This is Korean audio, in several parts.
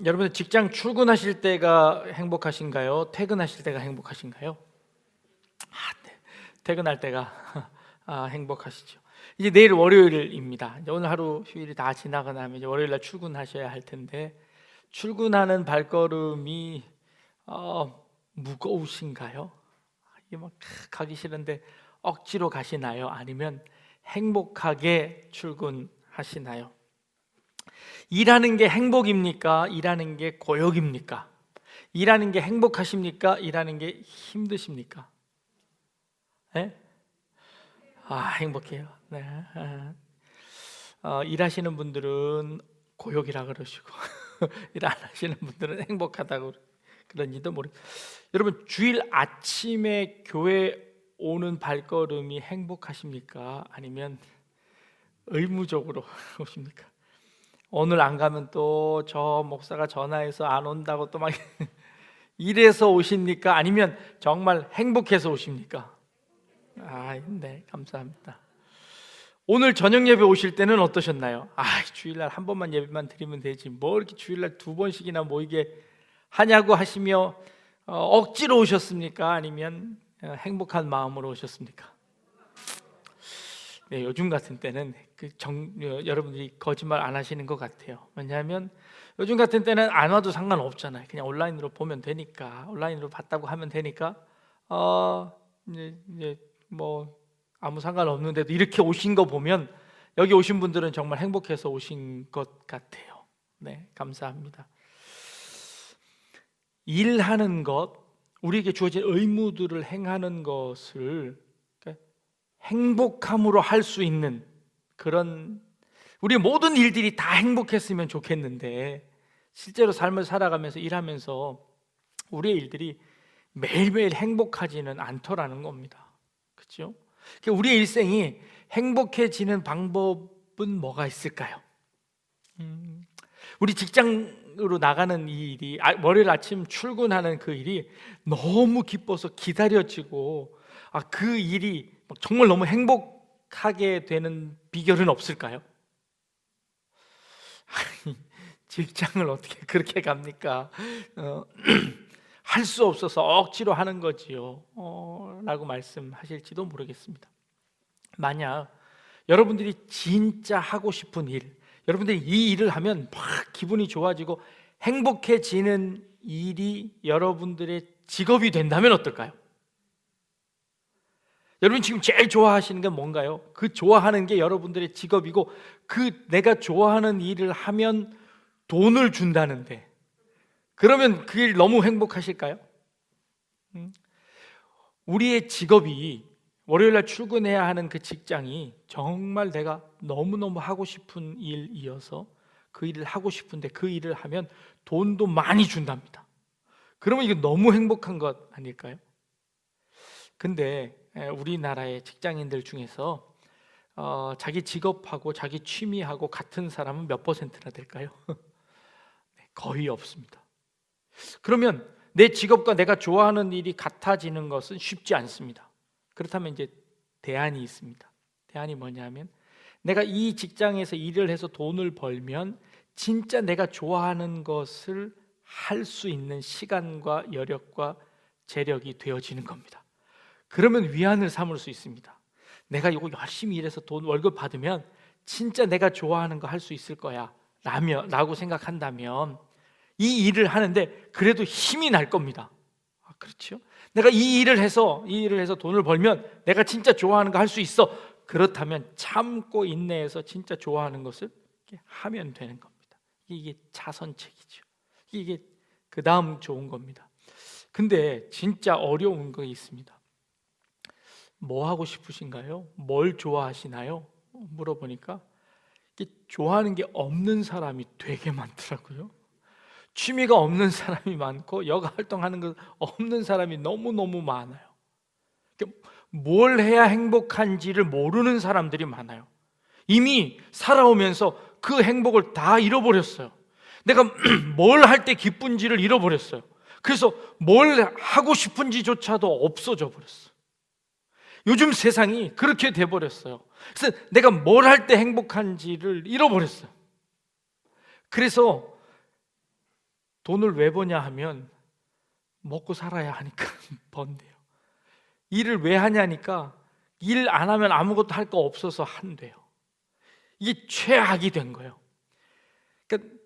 여러분 직장 출근하실 때가 행복하신가요? 퇴근하실 때가 행복하신가요? 네. 퇴근할 때가 행복하시죠. 이제 내일 월요일입니다. 이제 오늘 하루 휴일이 다 지나고 나면 이제 월요일 날 출근하셔야 할 텐데 출근하는 발걸음이 무거우신가요? 이게 막 가기 싫은데 억지로 가시나요? 아니면 행복하게 출근하시나요? 일하는 게 행복입니까? 일하는 게 고역입니까? 일하는 게 행복하십니까? 일하는 게 힘드십니까? 네? 행복해요. 네. 일하시는 분들은 고역이라 그러시고 일 안 하시는 분들은 행복하다고 그런지도 모르겠어요. 여러분 주일 아침에 교회 오는 발걸음이 행복하십니까? 아니면 의무적으로 오십니까? 오늘 안 가면 또 저 목사가 전화해서 안 온다고 또 막 이래서 오십니까? 아니면 정말 행복해서 오십니까? 네, 감사합니다. 오늘 저녁 예배 오실 때는 어떠셨나요? 주일날 한 번만 예배만 드리면 되지 뭐 이렇게 주일날 두 번씩이나 모이게 하냐고 하시며 억지로 오셨습니까? 아니면 행복한 마음으로 오셨습니까? 네, 요즘 같은 때는 여러분들이 거짓말 안 하시는 것 같아요. 왜냐하면 요즘 같은 때는 안 와도 상관없잖아요. 그냥 온라인으로 보면 되니까, 온라인으로 봤다고 하면 되니까 이제 뭐 아무 상관없는데도 이렇게 오신 거 보면 여기 오신 분들은 정말 행복해서 오신 것 같아요. 네, 감사합니다. 일하는 것, 우리에게 주어진 의무들을 행하는 것을 행복함으로 할 수 있는 그런 우리 모든 일들이 다 행복했으면 좋겠는데 실제로 삶을 살아가면서 일하면서 우리의 일들이 매일매일 행복하지는 않더라는 겁니다. 그렇죠? 우리의 일생이 행복해지는 방법은 뭐가 있을까요? 우리 직장으로 나가는 이 일이 월요일 아침 출근하는 그 일이 너무 기뻐서 기다려지고 그 일이 정말 너무 행복하게 되는 비결은 없을까요? 직장을 어떻게 그렇게 갑니까? 할 수 없어서 억지로 하는 거지요 라고 말씀하실지도 모르겠습니다. 만약 여러분들이 진짜 하고 싶은 일, 여러분들이 이 일을 하면 막 기분이 좋아지고 행복해지는 일이 여러분들의 직업이 된다면 어떨까요? 여러분 지금 제일 좋아하시는 게 뭔가요? 그 좋아하는 게 여러분들의 직업이고 내가 좋아하는 일을 하면 돈을 준다는데 그러면 그 일 너무 행복하실까요? 우리의 직업이 월요일날 출근해야 하는 그 직장이 정말 내가 너무너무 하고 싶은 일이어서 그 일을 하고 싶은데 그 일을 하면 돈도 많이 준답니다. 그러면 이게 너무 행복한 것 아닐까요? 근데 우리나라의 직장인들 중에서 자기 직업하고 자기 취미하고 같은 사람은 몇 퍼센트나 될까요? 거의 없습니다. 그러면 내 직업과 내가 좋아하는 일이 같아지는 것은 쉽지 않습니다. 그렇다면 이제 대안이 있습니다. 대안이 뭐냐면 내가 이 직장에서 일을 해서 돈을 벌면 진짜 내가 좋아하는 것을 할 수 있는 시간과 여력과 재력이 되어지는 겁니다. 그러면 위안을 삼을 수 있습니다. 내가 이거 열심히 일해서 돈 월급 받으면 진짜 내가 좋아하는 거 할 수 있을 거야 라고 생각한다면 이 일을 하는데 그래도 힘이 날 겁니다. 그렇죠? 내가 이 일을 해서 돈을 벌면 내가 진짜 좋아하는 거 할 수 있어. 그렇다면 참고 인내해서 진짜 좋아하는 것을 하면 되는 겁니다. 이게 자선책이죠. 이게 그 다음 좋은 겁니다. 근데 진짜 어려운 거 있습니다. 뭐 하고 싶으신가요? 뭘 좋아하시나요? 물어보니까 좋아하는 게 없는 사람이 되게 많더라고요. 취미가 없는 사람이 많고 여가 활동하는 거 없는 사람이 너무너무 많아요. 뭘 해야 행복한지를 모르는 사람들이 많아요. 이미 살아오면서 그 행복을 다 잃어버렸어요. 내가 뭘 할 때 기쁜지를 잃어버렸어요. 그래서 뭘 하고 싶은지조차도 없어져 버렸어요. 요즘 세상이 그렇게 돼버렸어요. 그래서 내가 뭘 할 때 행복한지를 잃어버렸어요. 그래서 돈을 왜 버냐 하면 먹고 살아야 하니까 번대요. 일을 왜 하냐니까 일 안 하면 아무것도 할 거 없어서 한대요. 이게 최악이 된 거예요. 그러니까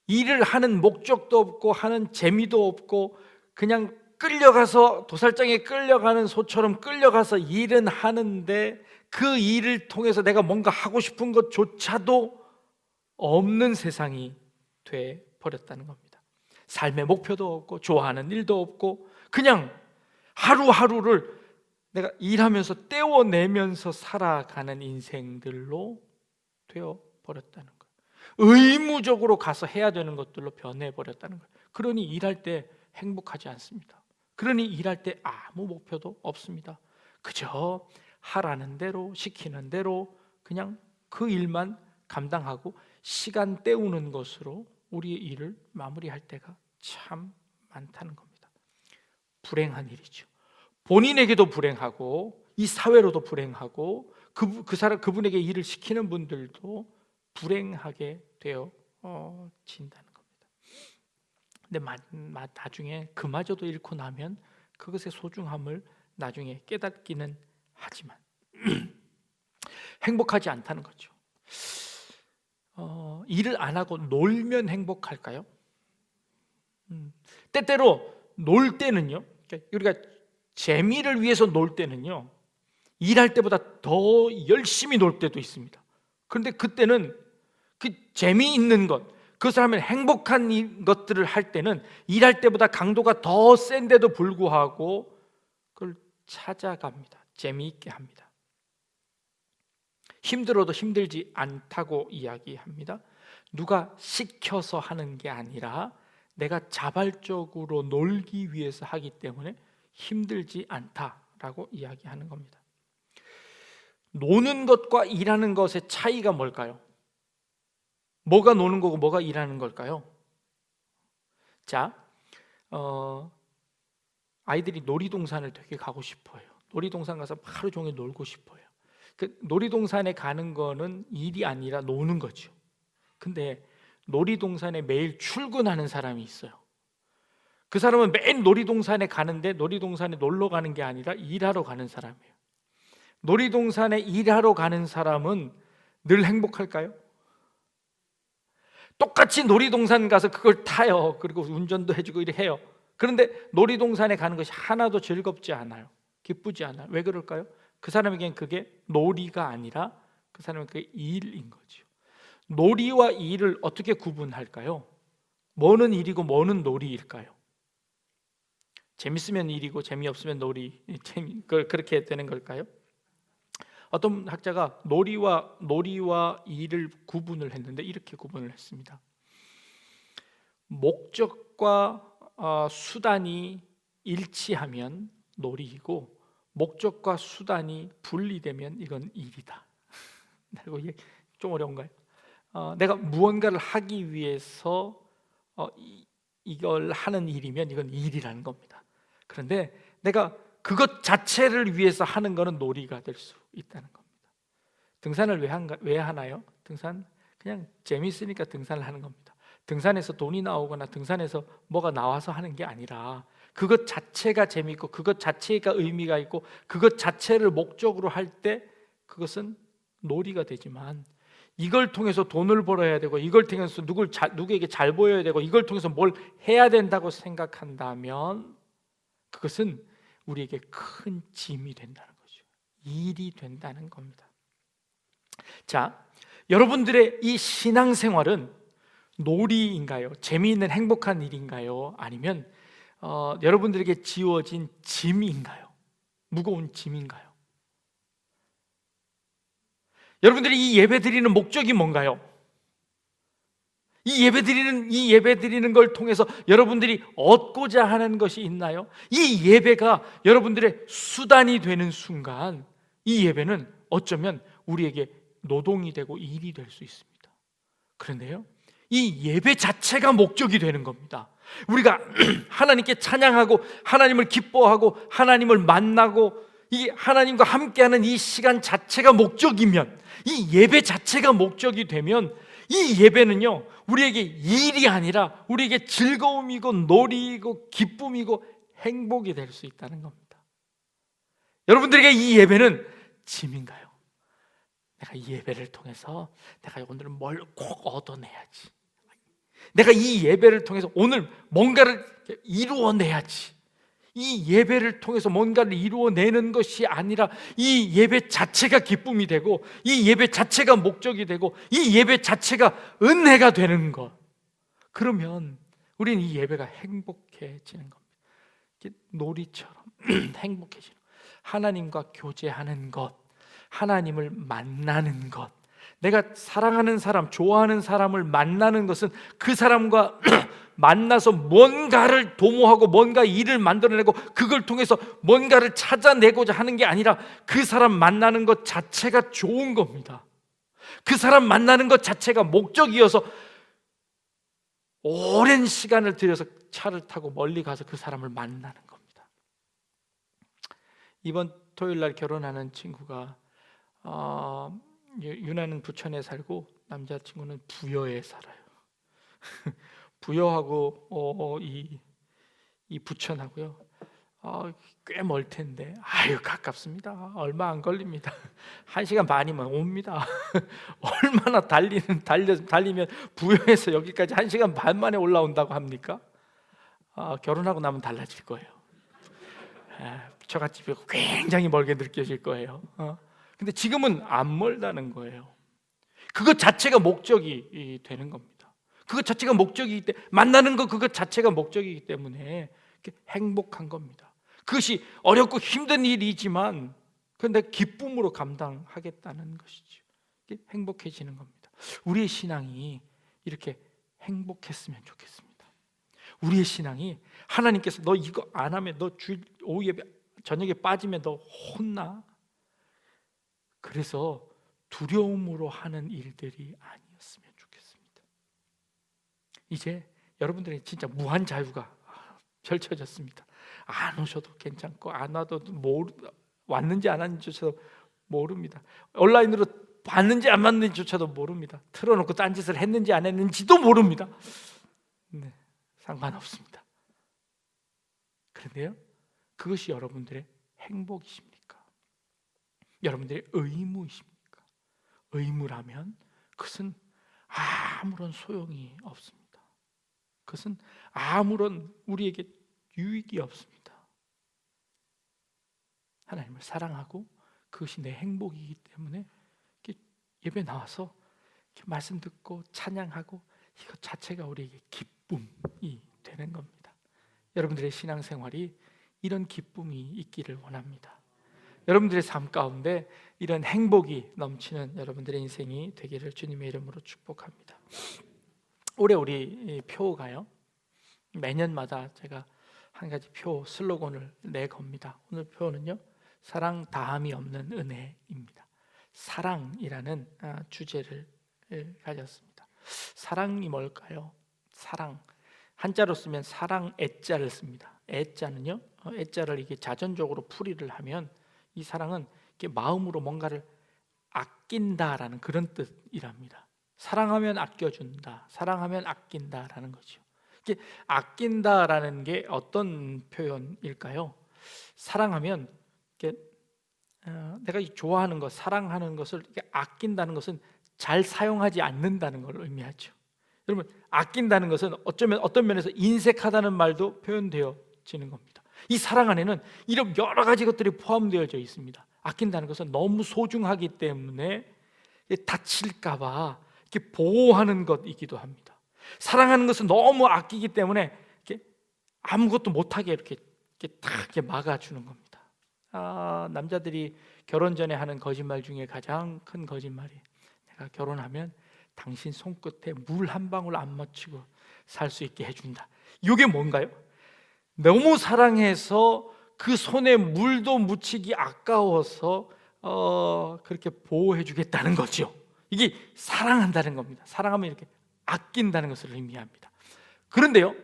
일을 하는 목적도 없고 하는 재미도 없고 그냥 끌려가서 도살장에 끌려가는 소처럼 끌려가서 일은 하는데 그 일을 통해서 내가 뭔가 하고 싶은 것조차도 없는 세상이 돼 버렸다는 겁니다. 삶의 목표도 없고 좋아하는 일도 없고 그냥 하루하루를 내가 일하면서 떼워내면서 살아가는 인생들로 되어 버렸다는 거예요. 의무적으로 가서 해야 되는 것들로 변해버렸다는 거예요. 그러니 일할 때 행복하지 않습니다. 그러니 일할 때 아무 목표도 없습니다. 그저 하라는 대로 시키는 대로 그냥 그 일만 감당하고 시간 때우는 것으로 우리의 일을 마무리할 때가 참 많다는 겁니다. 불행한 일이죠. 본인에게도 불행하고 이 사회로도 불행하고 그분에게 일을 시키는 분들도 불행하게 되어 진다는 겁니다. 근데 나중에 그마저도 잃고 나면 그것의 소중함을 나중에 깨닫기는 하지만 행복하지 않다는 거죠. 일을 안 하고 놀면 행복할까요? 때때로 놀 때는요, 우리가 재미를 위해서 놀 때는요, 일할 때보다 더 열심히 놀 때도 있습니다. 그런데 그때는 그 재미있는 것, 그것을 하면 행복한 것들을 할 때는 일할 때보다 강도가 더 센데도 불구하고 그걸 찾아갑니다. 재미있게 합니다. 힘들어도 힘들지 않다고 이야기합니다. 누가 시켜서 하는 게 아니라 내가 자발적으로 놀기 위해서 하기 때문에 힘들지 않다라고 이야기하는 겁니다. 노는 것과 일하는 것의 차이가 뭘까요? 뭐가 노는 거고 뭐가 일하는 걸까요? 자, 아이들이 놀이동산을 되게 가고 싶어요. 놀이동산 가서 하루 종일 놀고 싶어요. 그 놀이동산에 가는 거는 일이 아니라 노는 거죠. 근데 놀이동산에 매일 출근하는 사람이 있어요. 그 사람은 매일 놀이동산에 가는데 놀이동산에 놀러 가는 게 아니라 일하러 가는 사람이에요. 놀이동산에 일하러 가는 사람은 늘 행복할까요? 똑같이 놀이동산 가서 그걸 타요. 그리고 운전도 해주고 이렇게 해요. 그런데 놀이동산에 가는 것이 하나도 즐겁지 않아요. 기쁘지 않아요. 왜 그럴까요? 그 사람에겐 그게 놀이가 아니라 그 사람은 그게 일인 거죠. 놀이와 일을 어떻게 구분할까요? 뭐는 일이고 뭐는 놀이일까요? 재밌으면 일이고 재미없으면 놀이, 그렇게 되는 걸까요? 어떤 학자가 놀이와 일을 구분을 했는데 이렇게 구분을 했습니다. 목적과 수단이 일치하면 놀이이고 목적과 수단이 분리되면 이건 일이다. 이게 좀 어려운가요? 내가 무언가를 하기 위해서 이걸 하는 일이면 이건 일이라는 겁니다. 그런데 내가 그것 자체를 위해서 하는 것은 놀이가 될 수 있다는 겁니다. 등산을 왜 하나요? 등산 그냥 재미있으니까 등산을 하는 겁니다. 등산에서 돈이 나오거나 등산에서 뭐가 나와서 하는 게 아니라 그것 자체가 재미있고 그것 자체가 의미가 있고 그것 자체를 목적으로 할 때 그것은 놀이가 되지만 이걸 통해서 돈을 벌어야 되고 이걸 통해서 누구에게 잘 보여야 되고 이걸 통해서 뭘 해야 된다고 생각한다면 그것은 우리에게 큰 짐이 된다는 거죠. 일이 된다는 겁니다. 자, 여러분들의 이 신앙생활은 놀이인가요? 재미있는 행복한 일인가요? 아니면 여러분들에게 지워진 짐인가요? 무거운 짐인가요? 여러분들이 이 예배 드리는 목적이 뭔가요? 이 예배 드리는 걸 통해서 여러분들이 얻고자 하는 것이 있나요? 이 예배가 여러분들의 수단이 되는 순간 이 예배는 어쩌면 우리에게 노동이 되고 일이 될 수 있습니다. 그런데요, 이 예배 자체가 목적이 되는 겁니다. 우리가 하나님께 찬양하고 하나님을 기뻐하고 하나님을 만나고 이 하나님과 함께하는 이 시간 자체가 목적이면, 이 예배 자체가 목적이 되면 이 예배는요, 우리에게 일이 아니라 우리에게 즐거움이고 놀이이고 기쁨이고 행복이 될 수 있다는 겁니다. 여러분들에게 이 예배는 짐인가요? 내가 이 예배를 통해서 내가 오늘 뭘 꼭 얻어내야지, 내가 이 예배를 통해서 오늘 뭔가를 이루어내야지, 이 예배를 통해서 뭔가를 이루어내는 것이 아니라 이 예배 자체가 기쁨이 되고 이 예배 자체가 목적이 되고 이 예배 자체가 은혜가 되는 것, 그러면 우리는 이 예배가 행복해지는 겁니다. 놀이처럼 행복해지는 것, 하나님과 교제하는 것, 하나님을 만나는 것, 내가 사랑하는 사람, 좋아하는 사람을 만나는 것은 그 사람과 만나서 뭔가를 도모하고 뭔가 일을 만들어내고 그걸 통해서 뭔가를 찾아내고자 하는 게 아니라 그 사람 만나는 것 자체가 좋은 겁니다. 그 사람 만나는 것 자체가 목적이어서 오랜 시간을 들여서 차를 타고 멀리 가서 그 사람을 만나는 겁니다. 이번 토요일 날 결혼하는 친구가 유나는 부천에 살고 남자친구는 부여에 살아요. 부여하고 이 부천하고요, 꽤 멀 텐데 가깝습니다. 얼마 안 걸립니다. 1시간 반이면 옵니다. 얼마나 달리면 부여에서 여기까지 1시간 반 만에 올라온다고 합니까? 결혼하고 나면 달라질 거예요. 저같이 굉장히 멀게 느껴질 거예요. 근데 지금은 안 멀다는 거예요. 그것 자체가 목적이 되는 겁니다. 그것 자체가 목적이기 때문에, 만나는 것 그것 자체가 목적이기 때문에 행복한 겁니다. 그것이 어렵고 힘든 일이지만 그런데 기쁨으로 감당하겠다는 것이죠. 행복해지는 겁니다. 우리의 신앙이 이렇게 행복했으면 좋겠습니다. 우리의 신앙이 하나님께서 너 이거 안 하면 너 오후 예배 저녁에 빠지면 너 혼나, 그래서 두려움으로 하는 일들이 아니었으면 좋겠습니다. 이제 여러분들이 진짜 무한 자유가 펼쳐졌습니다. 안 오셔도 괜찮고 안 와도 왔는지 안 왔는지조차도 모릅니다. 온라인으로 봤는지 안 봤는지조차도 모릅니다. 틀어놓고 딴짓을 했는지 안 했는지도 모릅니다. 네, 상관없습니다. 그런데요, 그것이 여러분들의 행복이십니까? 여러분들의 의무이십니까? 의무라면 그것은 아무런 소용이 없습니다. 그것은 아무런 우리에게 유익이 없습니다. 하나님을 사랑하고 그것이 내 행복이기 때문에 예배 나와서 말씀 듣고 찬양하고 이것 자체가 우리에게 기쁨이 되는 겁니다. 여러분들의 신앙생활이 이런 기쁨이 있기를 원합니다. 여러분들의 삶 가운데 이런 행복이 넘치는 여러분들의 인생이 되기를 주님의 이름으로 축복합니다. 올해 우리 표가요, 매년마다 제가 한 가지 표 슬로건을 내겁니다. 오늘 표는요, 사랑 다함이 없는 은혜입니다. 사랑이라는 주제를 가졌습니다. 사랑이 뭘까요? 사랑, 한자로 쓰면 사랑 애자를 씁니다. 애자는요, 애자를 이게 자전적으로 풀이를 하면 이 사랑은 이렇게 마음으로 뭔가를 아낀다라는 그런 뜻이랍니다. 사랑하면 아껴준다, 사랑하면 아낀다라는 거죠. 이게 아낀다라는 게 어떤 표현일까요? 사랑하면 이렇게 내가 좋아하는 것, 사랑하는 것을 이렇게 아낀다는 것은 잘 사용하지 않는다는 걸 의미하죠. 여러분, 아낀다는 것은 어쩌면 어떤 면에서 인색하다는 말도 표현되어지는 겁니다. 이 사랑 안에는 이런 여러 가지 것들이 포함되어져 있습니다. 아낀다는 것은 너무 소중하기 때문에 다칠까 봐 이렇게 보호하는 것이기도 합니다. 사랑하는 것은 너무 아끼기 때문에 이렇게 아무것도 못하게 이렇게 딱 이렇게 막아주는 겁니다. 남자들이 결혼 전에 하는 거짓말 중에 가장 큰 거짓말이, 내가 결혼하면 당신 손끝에 물 한 방울 안 묻히고 살 수 있게 해준다. 이게 뭔가요? 너무 사랑해서 그 손에 물도 묻히기 아까워서 그렇게 보호해 주겠다는 거죠. 이게 사랑한다는 겁니다. 사랑하면 이렇게 아낀다는 것을 의미합니다. 그런데요,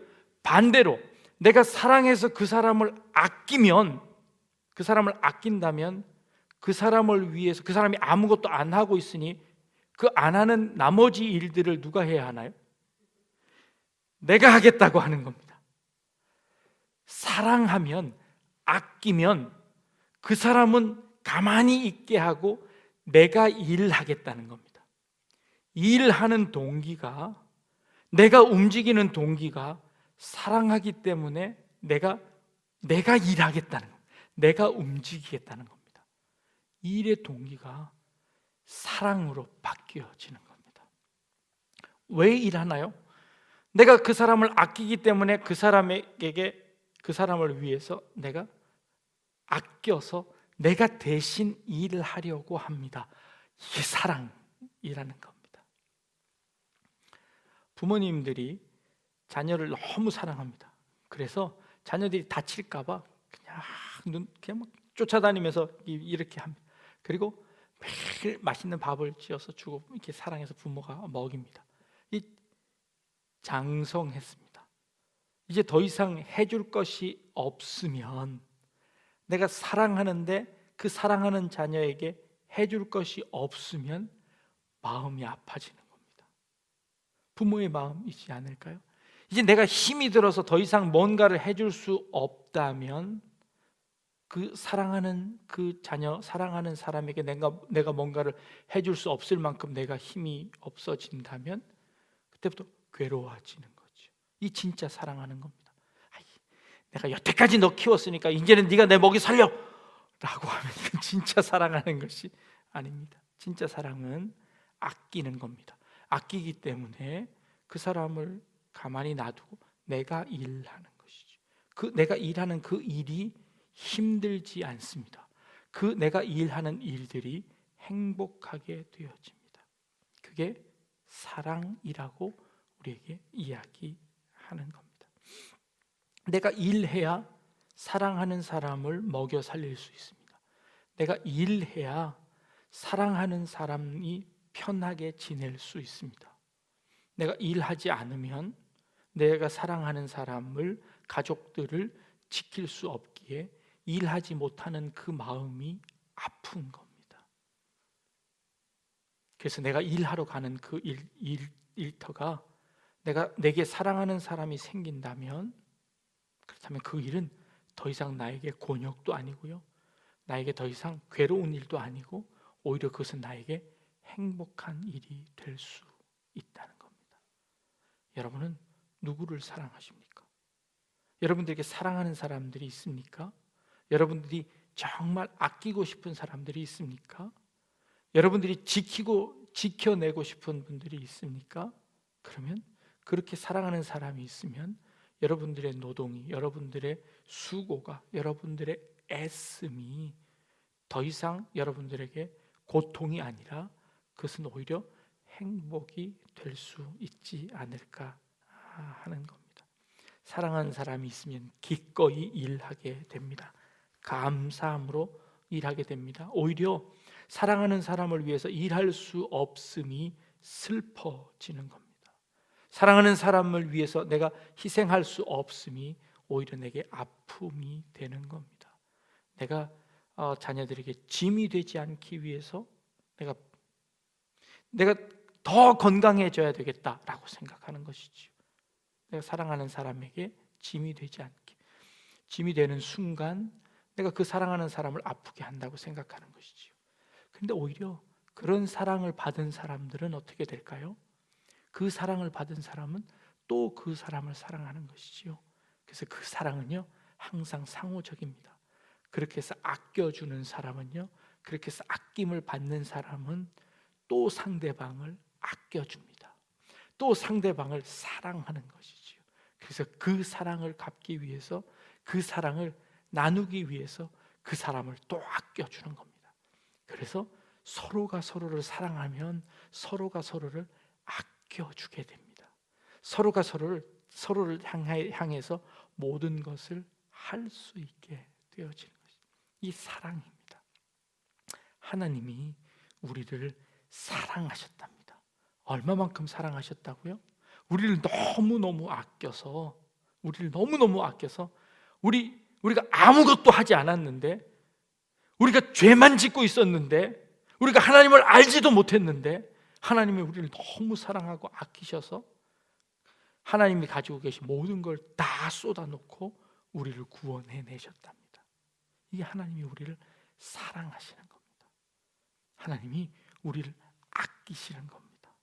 반대로 내가 사랑해서 그 사람을 아끼면, 그 사람을 아낀다면 그 사람을 위해서, 그 사람이 아무것도 안 하고 있으니 그 안 하는 나머지 일들을 누가 해야 하나요? 내가 하겠다고 하는 겁니다. 사랑하면, 아끼면 그 사람은 가만히 있게 하고 내가 일하겠다는 겁니다. 일하는 동기가, 내가 움직이는 동기가 사랑하기 때문에 내가 일하겠다는 겁니다. 내가 움직이겠다는 겁니다. 일의 동기가 사랑으로 바뀌어지는 겁니다. 왜 일하나요? 내가 그 사람을 아끼기 때문에 그 사람에게, 그 사람을 위해서 내가 아껴서 내가 대신 일을 하려고 합니다. 이게 사랑이라는 겁니다. 부모님들이 자녀를 너무 사랑합니다. 그래서 자녀들이 다칠까 봐 그냥 막 쫓아다니면서 이렇게 합니다. 그리고 매일 맛있는 밥을 지어서 주고 이렇게 사랑해서 부모가 먹입니다. 이 장성했습니다. 이제 더 이상 해줄 것이 없으면, 내가 사랑하는데 그 사랑하는 자녀에게 해줄 것이 없으면 마음이 아파지는 겁니다. 부모의 마음이지 않을까요? 이제 내가 힘이 들어서 더 이상 뭔가를 해줄 수 없다면, 그 사랑하는 그 자녀, 사랑하는 사람에게 내가 뭔가를 해줄 수 없을 만큼 내가 힘이 없어진다면 그때부터 괴로워지는 거죠. 이 진짜 사랑하는 겁니다. 내가 여태까지 너 키웠으니까 이제는 네가 내 먹이 살려! 라고 하면 진짜 사랑하는 것이 아닙니다. 진짜 사랑은 아끼는 겁니다. 아끼기 때문에 그 사람을 가만히 놔두고 내가 일하는 것이죠. 내가 일하는 그 일이 힘들지 않습니다. 내가 일하는 일들이 행복하게 되어집니다. 그게 사랑이라고 우리에게 이야기하는 겁니다. 내가 일해야 사랑하는 사람을 먹여 살릴 수 있습니다. 내가 일해야 사랑하는 사람이 편하게 지낼 수 있습니다. 내가 일하지 않으면 내가 사랑하는 사람을, 가족들을 지킬 수 없기에 일하지 못하는 그 마음이 아픈 겁니다. 그래서 내가 일하러 가는 그 일터가 내게 사랑하는 사람이 생긴다면, 그렇다면 그 일은 더 이상 나에게 곤욕도 아니고요, 나에게 더 이상 괴로운 일도 아니고, 오히려 그것은 나에게 행복한 일이 될 수 있다는 겁니다. 여러분은 누구를 사랑하십니까? 여러분들에게 사랑하는 사람들이 있습니까? 여러분들이 정말 아끼고 싶은 사람들이 있습니까? 여러분들이 지켜내고 싶은 분들이 있습니까? 그러면 그렇게 사랑하는 사람이 있으면 여러분들의 노동이, 여러분들의 수고가, 여러분들의 애씀이 더 이상 여러분들에게 고통이 아니라 그것은 오히려 행복이 될 수 있지 않을까 하는 겁니다. 사랑하는 사람이 있으면 기꺼이 일하게 됩니다. 감사함으로 일하게 됩니다. 오히려 사랑하는 사람을 위해서 일할 수 없음이 슬퍼지는 겁니다. 사랑하는 사람을 위해서 내가 희생할 수 없음이 오히려 내게 아픔이 되는 겁니다. 내가 자녀들에게 짐이 되지 않기 위해서 내가 더 건강해져야 되겠다라고 생각하는 것이죠. 내가 사랑하는 사람에게 짐이 되지 않게, 짐이 되는 순간 내가 그 사랑하는 사람을 아프게 한다고 생각하는 것이죠. 그런데 오히려 그런 사랑을 받은 사람들은 어떻게 될까요? 그 사랑을 받은 사람은 또 그 사람을 사랑하는 것이지요. 그래서 그 사랑은요, 항상 상호적입니다. 그렇게 해서 아껴주는 사람은요, 그렇게 해서 아낌을 받는 사람은 또 상대방을 아껴줍니다. 또 상대방을 사랑하는 것이지요. 그래서 그 사랑을 갚기 위해서, 그 사랑을 나누기 위해서 그 사람을 또 아껴주는 겁니다. 그래서 서로가 서로를 사랑하면 서로가 서로를 아껴주게 됩니다. 서로가 서로를 향해서 모든 것을 할 수 있게 되어지는 것입니다. 이 사랑입니다. 하나님이 우리를 사랑하셨답니다. 얼마만큼 사랑하셨다고요? 우리를 너무너무 아껴서, 우리가 아무것도 하지 않았는데, 우리가 죄만 짓고 있었는데, 우리가 하나님을 알지도 못했는데 하나님이 우리를 너무 사랑하고 아끼셔서 하나님이 가지고 계신 모든 걸 다 쏟아놓고 우리를 구원해내셨답니다. 이게 하나님이 우리를 사랑하시는 겁니다. 하나님이 우리를 아끼시는 겁니다.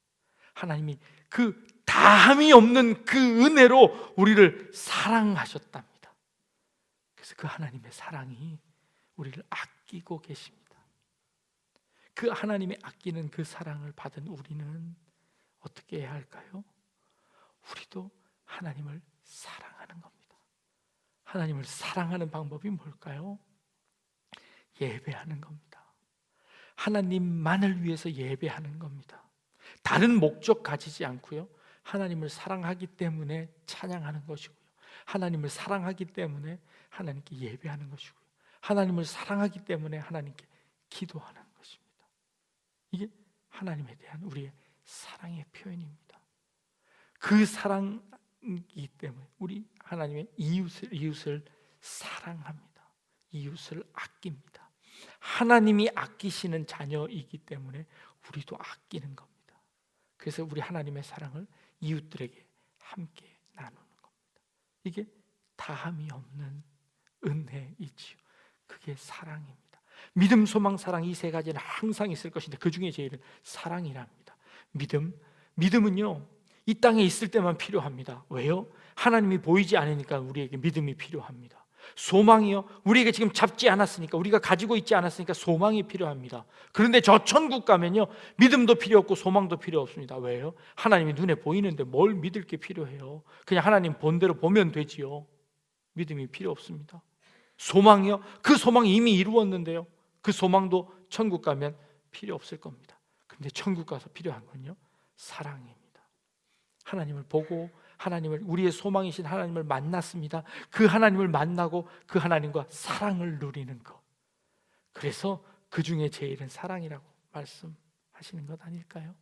하나님이 그 다함이 없는 그 은혜로 우리를 사랑하셨답니다. 그래서 그 하나님의 사랑이 우리를 아끼고 계십니다. 그 하나님의 아끼는 그 사랑을 받은 우리는 어떻게 해야 할까요? 우리도 하나님을 사랑하는 겁니다. 하나님을 사랑하는 방법이 뭘까요? 예배하는 겁니다. 하나님만을 위해서 예배하는 겁니다. 다른 목적 가지지 않고요, 하나님을 사랑하기 때문에 찬양하는 것이고요, 하나님을 사랑하기 때문에 하나님께 예배하는 것이고요, 하나님을 사랑하기 때문에 하나님께 기도하는 것입니다. 이게 하나님에 대한 우리의 사랑의 표현입니다. 그 사랑이기 때문에 우리 하나님의 이웃을 사랑합니다. 이웃을 아낍니다. 하나님이 아끼시는 자녀이기 때문에 우리도 아끼는 겁니다. 그래서 우리 하나님의 사랑을 이웃들에게 함께 나누는 겁니다. 이게 다함이 없는 은혜이지요. 그게 사랑입니다. 믿음, 소망, 사랑, 이 세 가지는 항상 있을 것인데 그 중에 제일은 사랑이랍니다. 믿음은요, 이 땅에 있을 때만 필요합니다. 왜요? 하나님이 보이지 않으니까 우리에게 믿음이 필요합니다. 소망이요, 우리에게 지금 잡지 않았으니까, 우리가 가지고 있지 않았으니까 소망이 필요합니다. 그런데 저 천국 가면요, 믿음도 필요 없고 소망도 필요 없습니다. 왜요? 하나님이 눈에 보이는데 뭘 믿을 게 필요해요? 그냥 하나님 본대로 보면 되지요. 믿음이 필요 없습니다. 소망이요, 그 소망이 이미 이루었는데요, 그 소망도 천국 가면 필요 없을 겁니다. 근데 천국 가서 필요한 건요, 사랑입니다. 하나님을 보고 우리의 소망이신 하나님을 만났습니다. 그 하나님을 만나고 그 하나님과 사랑을 누리는 것. 그래서 그 중에 제일은 사랑이라고 말씀하시는 것 아닐까요?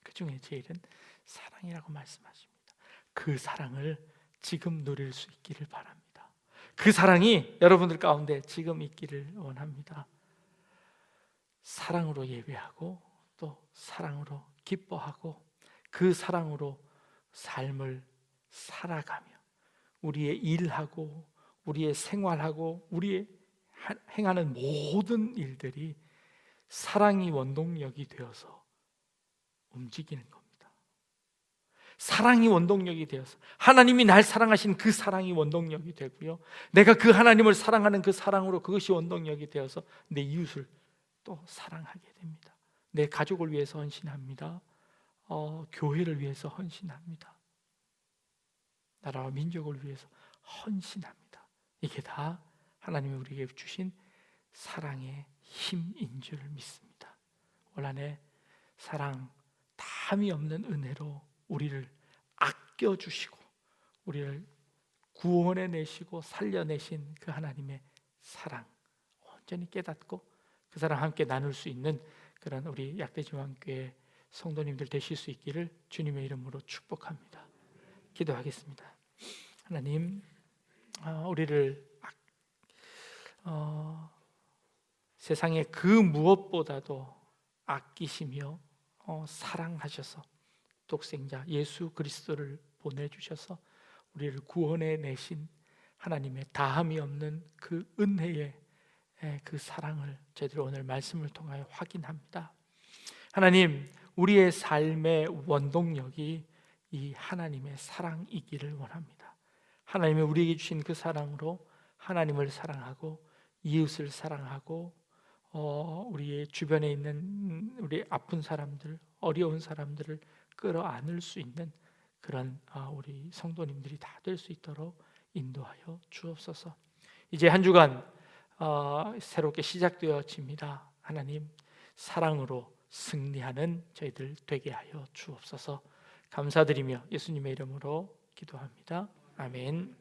그 중에 제일은 사랑이라고 말씀하십니다. 그 사랑을 지금 누릴 수 있기를 바랍니다. 그 사랑이 여러분들 가운데 지금 있기를 원합니다. 사랑으로 예배하고 또 사랑으로 기뻐하고 그 사랑으로 삶을 살아가며 우리의 일하고 우리의 생활하고 우리의 행하는 모든 일들이 사랑이 원동력이 되어서 움직이는 겁니다. 사랑이 원동력이 되어서 하나님이 날 사랑하신 그 사랑이 원동력이 되고요, 내가 그 하나님을 사랑하는 그 사랑으로 그것이 원동력이 되어서 내 이웃을 또 사랑하게 됩니다. 내 가족을 위해서 헌신합니다. 교회를 위해서 헌신합니다. 나라와 민족을 위해서 헌신합니다. 이게 다 하나님이 우리에게 주신 사랑의 힘인 줄 믿습니다. 올 한해 사랑, 담이 없는 은혜로 우리를 아껴주시고 우리를 구원해내시고 살려내신 그 하나님의 사랑 온전히 깨닫고 그 사랑 함께 나눌 수 있는 그런 우리 약대지왕교회 성도님들 되실 수 있기를 주님의 이름으로 축복합니다. 기도하겠습니다. 하나님, 우리를 세상의 그 무엇보다도 아끼시며 사랑하셔서 독생자 예수 그리스도를 보내주셔서 우리를 구원해 내신 하나님의 다함이 없는 그 은혜의 그 사랑을 저희들 오늘 말씀을 통하여 확인합니다. 하나님, 우리의 삶의 원동력이 이 하나님의 사랑이기를 원합니다. 하나님이 우리에게 주신 그 사랑으로 하나님을 사랑하고 이웃을 사랑하고 우리의 주변에 있는 우리 아픈 사람들, 어려운 사람들을 끌어안을 수 있는 그런 우리 성도님들이 다 될 수 있도록 인도하여 주옵소서. 이제 한 주간 새롭게 시작되어집니다. 하나님, 사랑으로 승리하는 저희들 되게 하여 주옵소서. 감사드리며 예수님의 이름으로 기도합니다. 아멘.